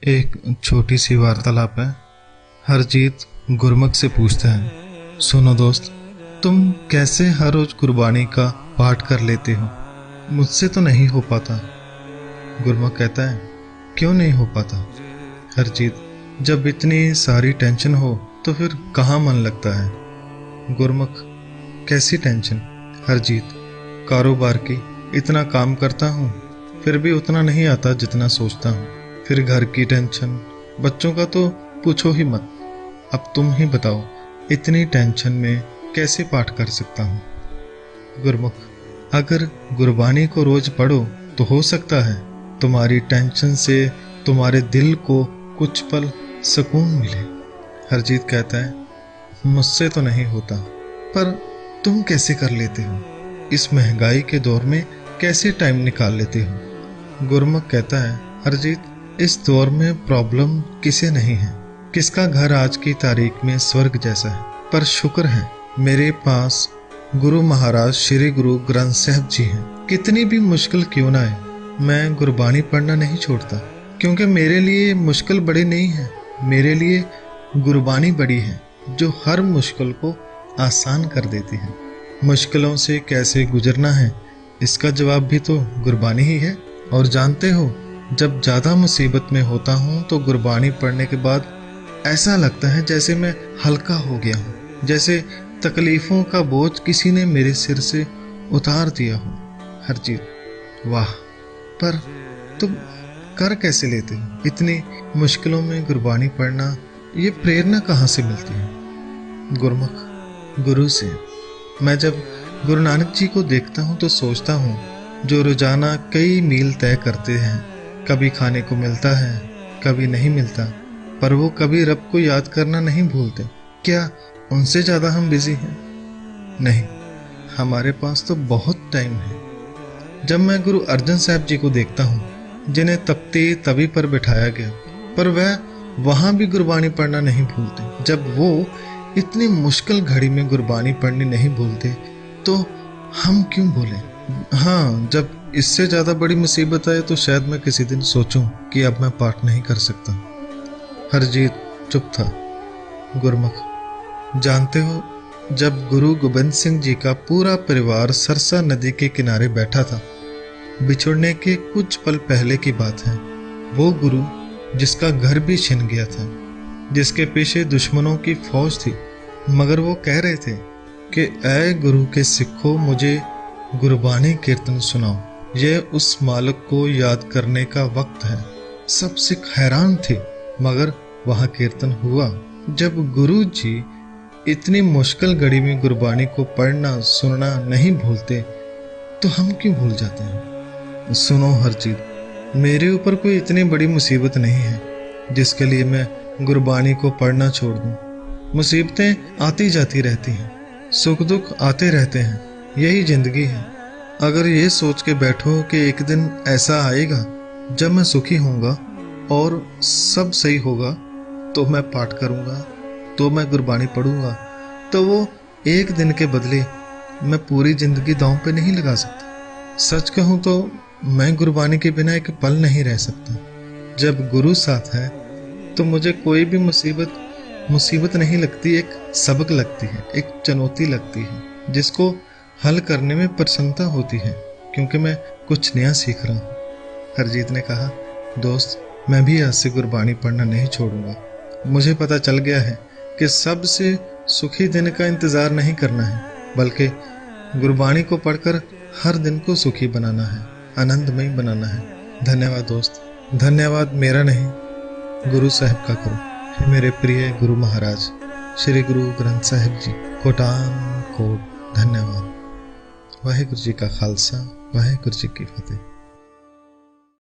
एक छोटी सी वार्तालाप है। हरजीत गुरमुख से पूछता है, सुनो दोस्त, तुम कैसे हर रोज कुर्बानी का पाठ कर लेते हो? मुझसे तो नहीं हो पाता। गुरमुख कहता है, क्यों नहीं हो पाता? हरजीत, जब इतनी सारी टेंशन हो तो फिर कहाँ मन लगता है? गुरमुख, कैसी टेंशन? हरजीत, कारोबार की। इतना काम करता हूँ फिर भी उतना नहीं आता जितना सोचता हूँ। फिर घर की टेंशन, बच्चों का तो पूछो ही मत। अब तुम ही बताओ, इतनी टेंशन में कैसे पाठ कर सकता हूँ? गुरमुख, अगर गुरबानी को रोज पढ़ो तो हो सकता है तुम्हारी टेंशन से तुम्हारे दिल को कुछ पल सुकून मिले। हरजीत कहता है, मुझसे तो नहीं होता, पर तुम कैसे कर लेते हो? इस महंगाई के दौर में कैसे टाइम निकाल लेते हो? गुरमुख कहता है, हरजीत, इस दौर में प्रॉब्लम किसे नहीं है? किसका घर आज की तारीख में स्वर्ग जैसा है? पर शुक्र है मेरे पास गुरु महाराज श्री गुरु ग्रंथ साहिब जी हैं। कितनी भी मुश्किल क्यों ना आए, मैं गुरबानी पढ़ना नहीं छोड़ता, क्योंकि मेरे लिए मुश्किल बड़ी नहीं है, मेरे लिए गुरबानी बड़ी है, जो हर मुश्किल को आसान कर देती है। मुश्किलों से कैसे गुजरना है, इसका जवाब भी तो गुरबानी ही है। और जानते हो, जब ज़्यादा मुसीबत में होता हूँ तो गुरबानी पढ़ने के बाद ऐसा लगता है जैसे मैं हल्का हो गया हूँ, जैसे तकलीफ़ों का बोझ किसी ने मेरे सिर से उतार दिया हो। हरजीत, वाह, पर तुम कर कैसे लेते हो? इतनी मुश्किलों में गुरबानी पढ़ना, ये प्रेरणा कहाँ से मिलती है? गुरमुख, गुरु से। मैं जब गुरु नानक जी को देखता हूँ तो सोचता हूँ, जो रोजाना कई मील तय करते हैं, कभी खाने को मिलता है कभी नहीं मिलता, पर वो कभी रब को याद करना नहीं भूलते। क्या उनसे ज़्यादा हम बिजी हैं? नहीं, हमारे पास तो बहुत टाइम है। जब मैं गुरु अर्जन साहब जी को देखता हूँ, जिन्हें तपती तवी पर बिठाया गया, पर वह वहाँ भी गुरबानी पढ़ना नहीं भूलते। जब वो इतनी मुश्किल घड़ी में गुरबानी पढ़नी नहीं भूलते, तो हम क्यों भूलें? हाँ, जब इससे ज़्यादा बड़ी मुसीबत आए तो शायद मैं किसी दिन सोचूं कि अब मैं पाठ नहीं कर सकता। हरजीत चुप था। गुरमुख, जानते हो, जब गुरु गोबिंद सिंह जी का पूरा परिवार सरसा नदी के किनारे बैठा था, बिछुड़ने के कुछ पल पहले की बात है। वो गुरु जिसका घर भी छिन गया था, जिसके पीछे दुश्मनों की फौज थी, मगर वो कह रहे थे कि ऐ गुरु के सिखों, मुझे गुरबानी कीर्तन सुनाओ, यह उस मालिक को याद करने का वक्त है। सब सिख हैरान थे, मगर वहाँ कीर्तन हुआ। जब गुरु जी इतनी मुश्किल घड़ी में गुरबानी को पढ़ना सुनना नहीं भूलते, तो हम क्यों भूल जाते हैं? सुनो हरजीत, मेरे ऊपर कोई इतनी बड़ी मुसीबत नहीं है जिसके लिए मैं गुरबानी को पढ़ना छोड़ दूं। मुसीबतें आती जाती रहती हैं, सुख दुख आते रहते हैं, यही जिंदगी है। अगर ये सोच के बैठो कि एक दिन ऐसा आएगा जब मैं सुखी होऊंगा और सब सही होगा, तो मैं पाठ करूंगा, तो मैं गुरबानी पढ़ूंगा, तो वो एक दिन के बदले मैं पूरी जिंदगी दांव पे नहीं लगा सकता। सच कहूँ तो मैं गुरबानी के बिना एक पल नहीं रह सकता। जब गुरु साथ है तो मुझे कोई भी मुसीबत नहीं लगती, एक सबक लगती है, एक चुनौती लगती है, जिसको हल करने में प्रसन्नता होती है, क्योंकि मैं कुछ नया सीख रहा हूँ। हरजीत ने कहा, दोस्त, मैं भी आज से गुरबानी पढ़ना नहीं छोड़ूंगा। मुझे पता चल गया है कि सबसे सुखी दिन का इंतज़ार नहीं करना है, बल्कि गुरबानी को पढ़कर हर दिन को सुखी बनाना है, आनंदमय बनाना है। धन्यवाद दोस्त, धन्यवाद मेरा नहीं, गुरु साहिब का करो। मेरे प्रिय गुरु महाराज श्री गुरु ग्रंथ साहिब जी, कोटान कोट धन्यवाद। वाहेगुरु जी का खालसा, वाहेगुरु जी की फतेह।